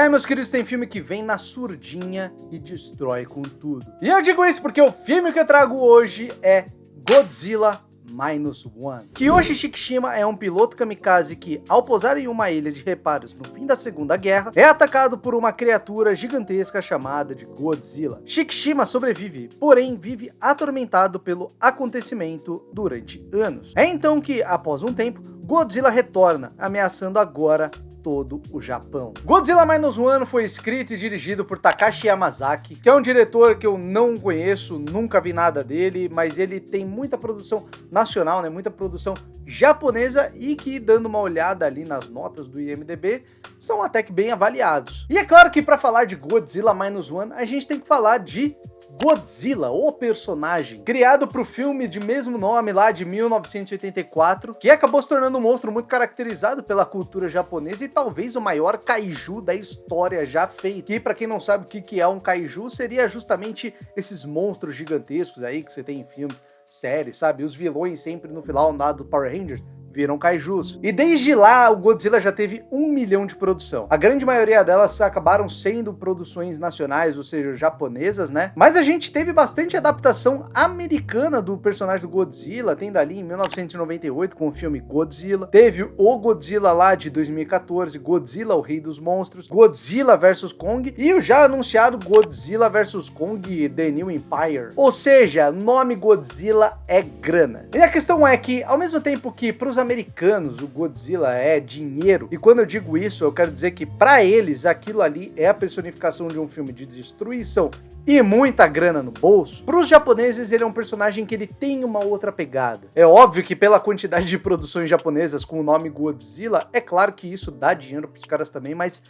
Meus queridos, tem filme que vem na surdinha e destrói com tudo. E eu digo isso porque o filme que eu trago hoje é Godzilla Minus One. Kiyoshi Shikishima é um piloto kamikaze que, ao pousar em uma ilha de reparos no fim da Segunda Guerra, é atacado por uma criatura gigantesca chamada de Godzilla. Shikishima sobrevive, porém vive atormentado pelo acontecimento durante anos. É então que, após um tempo, Godzilla retorna, ameaçando agora todo o Japão. Godzilla Minus One foi escrito e dirigido por Takashi Yamazaki, que é um diretor que eu não conheço, nunca vi nada dele, mas ele tem muita produção nacional, né, muita produção japonesa e que, dando uma olhada ali nas notas do IMDb, são até que bem avaliados. E é claro que para falar de Godzilla Minus One, a gente tem que falar de Godzilla, o personagem, criado para o filme de mesmo nome lá de 1984, que acabou se tornando um monstro muito caracterizado pela cultura japonesa e talvez o maior kaiju da história já feito. Que, para quem não sabe o que é um kaiju, seria justamente esses monstros gigantescos aí que você tem em filmes, séries, sabe? Os vilões sempre no final lá do Power Rangers viram kaijus. E desde lá, o Godzilla já teve 1 milhão de produção. A grande maioria delas acabaram sendo produções nacionais, ou seja, japonesas, né? Mas a gente teve bastante adaptação americana do personagem do Godzilla, tendo ali em 1998 com o filme Godzilla. Teve o Godzilla lá de 2014, Godzilla, o Rei dos Monstros, Godzilla vs Kong e o já anunciado Godzilla vs Kong The New Empire. Ou seja, nome Godzilla é grana. E a questão é que, ao mesmo tempo que pros americanos o Godzilla é dinheiro, e quando eu digo isso eu quero dizer que para eles aquilo ali é a personificação de um filme de destruição e muita grana no bolso, para os japoneses ele é um personagem que ele tem uma outra pegada. É óbvio que pela quantidade de produções japonesas com o nome Godzilla, é claro que isso dá dinheiro para os caras também, mas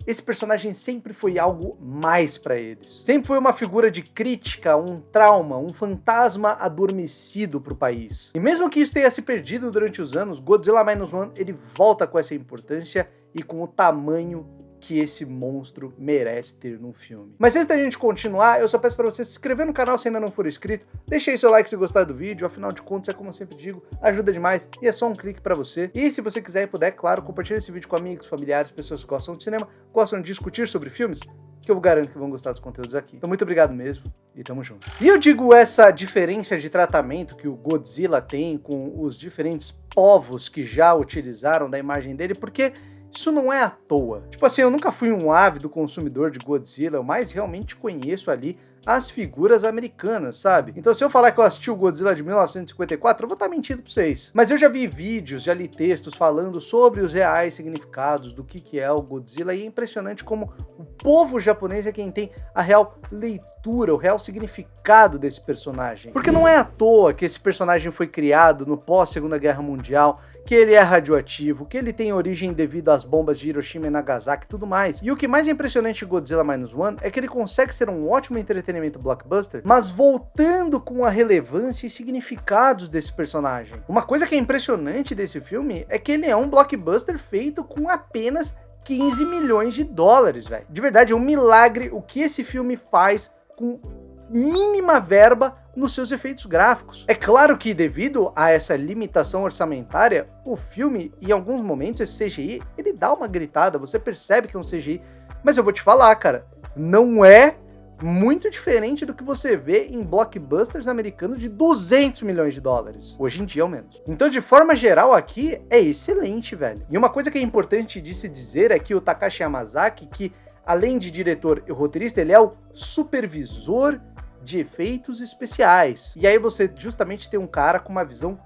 esse personagem sempre foi algo mais para eles. Sempre foi uma figura de crítica, um trauma, um fantasma adormecido para o país. E mesmo que isso tenha se perdido durante os anos, Godzilla Minus One ele volta com essa importância e com o tamanho que esse monstro merece ter num filme. Mas antes da gente continuar, eu só peço para você se inscrever no canal se ainda não for inscrito, deixa aí seu like se gostar do vídeo, afinal de contas, é como eu sempre digo, ajuda demais e é só um clique para você. E se você quiser e puder, claro, compartilha esse vídeo com amigos, familiares, pessoas que gostam de cinema, gostam de discutir sobre filmes, que eu garanto que vão gostar dos conteúdos aqui. Então muito obrigado mesmo e tamo junto. E eu digo essa diferença de tratamento que o Godzilla tem com os diferentes povos que já utilizaram da imagem dele, porque isso não é à toa. Tipo assim, eu nunca fui um ávido consumidor de Godzilla, eu mais realmente conheço ali as figuras americanas, sabe? Então se eu falar que eu assisti o Godzilla de 1954, eu vou estar mentindo pra vocês. Mas eu já vi vídeos, já li textos falando sobre os reais significados do que é o Godzilla, e é impressionante como o povo japonês é quem tem a real leitura, o real significado desse personagem. Porque não é à toa que esse personagem foi criado no pós-Segunda Guerra Mundial, que ele é radioativo, que ele tem origem devido às bombas de Hiroshima e Nagasaki e tudo mais. E o que mais é impressionante em Godzilla Minus One é que ele consegue ser um ótimo entretenimento blockbuster, mas voltando com a relevância e significados desse personagem. Uma coisa que é impressionante desse filme é que ele é um blockbuster feito com apenas 15 milhões de dólares, velho. De verdade, é um milagre o que esse filme faz com mínima verba nos seus efeitos gráficos. É claro que devido a essa limitação orçamentária, o filme, em alguns momentos, esse CGI, ele dá uma gritada, você percebe que é um CGI, mas eu vou te falar, cara, não é muito diferente do que você vê em blockbusters americanos de 200 milhões de dólares, hoje em dia ao menos. Então, de forma geral, aqui é excelente, velho. E uma coisa que é importante de se dizer é que o Takashi Yamazaki, que além de diretor e roteirista, ele é o supervisor de efeitos especiais. E aí você justamente tem um cara com uma visão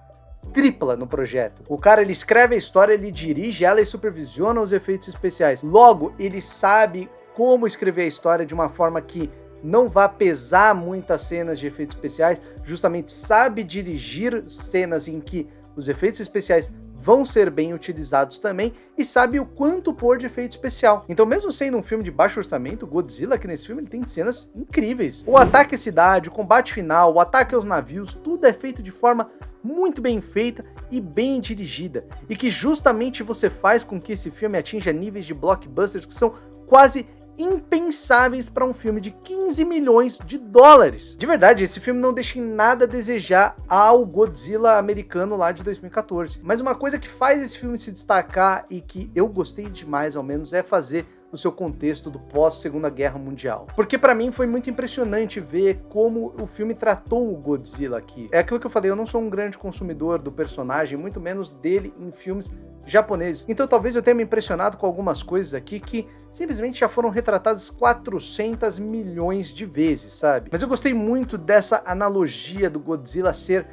tripla no projeto. O cara, ele escreve a história, ele dirige ela e supervisiona os efeitos especiais. Logo, ele sabe como escrever a história de uma forma que não vá pesar muitas cenas de efeitos especiais, justamente sabe dirigir cenas em que os efeitos especiais vão ser bem utilizados também e sabe o quanto pôr de efeito especial. Então, mesmo sendo um filme de baixo orçamento, o Godzilla aqui nesse filme ele tem cenas incríveis. O ataque à cidade, o combate final, o ataque aos navios, tudo é feito de forma muito bem feita e bem dirigida, e que justamente você faz com que esse filme atinja níveis de blockbusters que são quase impensáveis para um filme de 15 milhões de dólares. De verdade, esse filme não deixa em nada a desejar ao Godzilla americano lá de 2014. Mas uma coisa que faz esse filme se destacar e que eu gostei demais, ao menos, é fazer no seu contexto do pós-Segunda Guerra Mundial. Porque pra mim foi muito impressionante ver como o filme tratou o Godzilla aqui. É aquilo que eu falei, eu não sou um grande consumidor do personagem, muito menos dele em filmes japoneses. Então talvez eu tenha me impressionado com algumas coisas aqui que simplesmente já foram retratadas 400 milhões de vezes, sabe? Mas eu gostei muito dessa analogia do Godzilla ser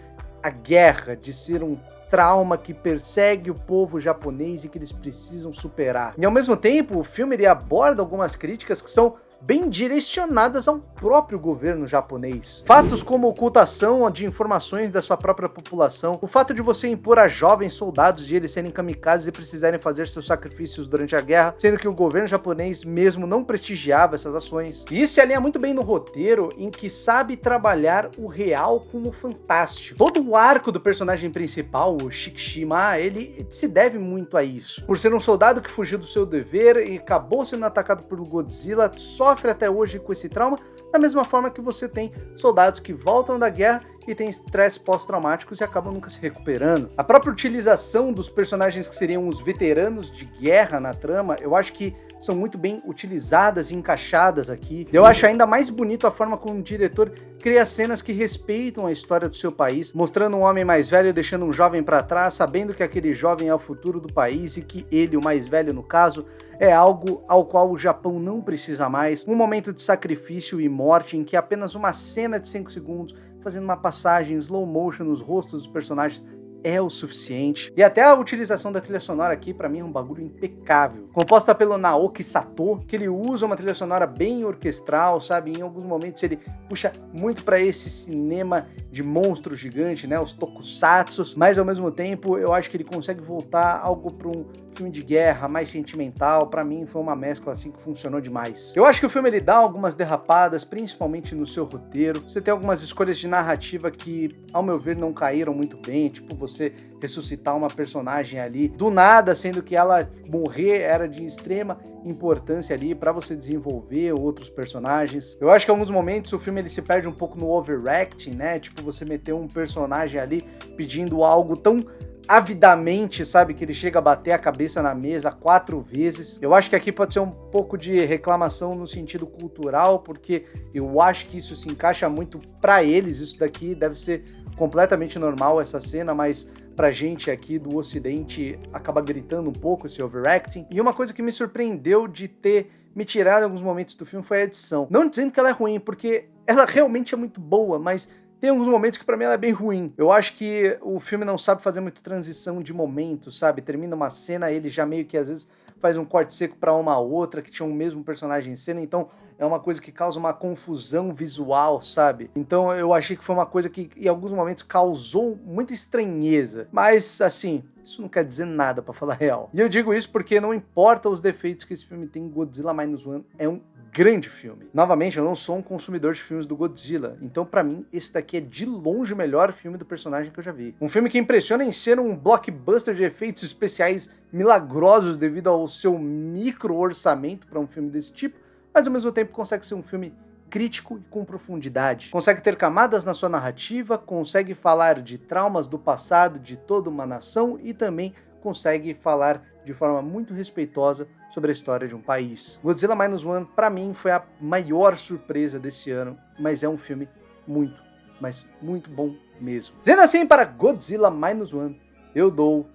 a guerra, de ser um trauma que persegue o povo japonês e que eles precisam superar. E ao mesmo tempo, o filme ele aborda algumas críticas que são bem direcionadas ao próprio governo japonês. Fatos como ocultação de informações da sua própria população, o fato de você impor a jovens soldados de eles serem kamikazes e precisarem fazer seus sacrifícios durante a guerra, sendo que o governo japonês mesmo não prestigiava essas ações. E isso se alinha muito bem no roteiro, em que sabe trabalhar o real com o fantástico. Todo o arco do personagem principal, o Shikishima, ele se deve muito a isso. Por ser um soldado que fugiu do seu dever e acabou sendo atacado por Godzilla, sofre até hoje com esse trauma, da mesma forma que você tem soldados que voltam da guerra e têm estresse pós-traumáticos e acabam nunca se recuperando. A própria utilização dos personagens que seriam os veteranos de guerra na trama, eu acho que são muito bem utilizadas e encaixadas aqui. Eu acho ainda mais bonito a forma como o diretor cria cenas que respeitam a história do seu país, mostrando um homem mais velho deixando um jovem para trás, sabendo que aquele jovem é o futuro do país e que ele, o mais velho no caso, é algo ao qual o Japão não precisa mais. Um momento de sacrifício e morte em que apenas uma cena de 5 segundos, fazendo uma passagem slow motion nos rostos dos personagens, é o suficiente. E até a utilização da trilha sonora aqui, pra mim, é um bagulho impecável. Composta pelo Naoki Sato, que ele usa uma trilha sonora bem orquestral, sabe? Em alguns momentos ele puxa muito pra esse cinema de monstro gigante, né? Os tokusatsus. Mas, ao mesmo tempo, eu acho que ele consegue voltar algo pra um filme de guerra mais sentimental. Pra mim, foi uma mescla, assim, que funcionou demais. Eu acho que o filme, ele dá algumas derrapadas, principalmente no seu roteiro. Você tem algumas escolhas de narrativa que, ao meu ver, não caíram muito bem. Tipo, você ressuscitar uma personagem ali do nada, sendo que ela morrer era de extrema importância ali para você desenvolver outros personagens. Eu acho que em alguns momentos o filme ele se perde um pouco no overacting, né? Tipo, você meter um personagem ali pedindo algo tão avidamente, sabe, que ele chega a bater a cabeça na mesa 4 vezes. Eu acho que aqui pode ser um pouco de reclamação no sentido cultural, porque eu acho que isso se encaixa muito pra eles. Isso daqui deve ser completamente normal, essa cena, mas pra gente aqui do ocidente acaba gritando um pouco esse overacting. E uma coisa que me surpreendeu de ter me tirado em alguns momentos do filme foi a edição. Não dizendo que ela é ruim, porque ela realmente é muito boa, mas tem alguns momentos que pra mim ela é bem ruim. Eu acho que o filme não sabe fazer muito transição de momentos, sabe? Termina uma cena, ele já meio que às vezes faz um corte seco pra uma outra, que tinha o mesmo personagem em cena, então é uma coisa que causa uma confusão visual, sabe? Então eu achei que foi uma coisa que em alguns momentos causou muita estranheza. Mas, assim, isso não quer dizer nada, pra falar a real. E eu digo isso porque não importa os defeitos que esse filme tem, Godzilla Minus One é um grande filme. Novamente, eu não sou um consumidor de filmes do Godzilla, então pra mim esse daqui é de longe o melhor filme do personagem que eu já vi. Um filme que impressiona em ser um blockbuster de efeitos especiais milagrosos devido ao seu micro orçamento para um filme desse tipo, mas ao mesmo tempo consegue ser um filme crítico e com profundidade. Consegue ter camadas na sua narrativa, consegue falar de traumas do passado de toda uma nação e também consegue falar de forma muito respeitosa sobre a história de um país. Godzilla Minus One, pra mim, foi a maior surpresa desse ano, mas é um filme muito, mas muito bom mesmo. Sendo assim, para Godzilla Minus One, eu dou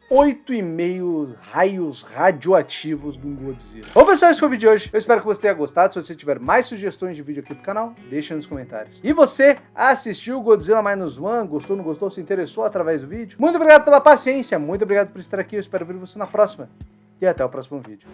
8,5 raios radioativos do Godzilla. Bom, pessoal, esse foi o vídeo de hoje. Eu espero que você tenha gostado. Se você tiver mais sugestões de vídeo aqui pro canal, deixa nos comentários. E você assistiu Godzilla Minus One? Gostou, não gostou? Se interessou através do vídeo? Muito obrigado pela paciência. Muito obrigado por estar aqui. Eu espero ver você na próxima. E até o próximo vídeo.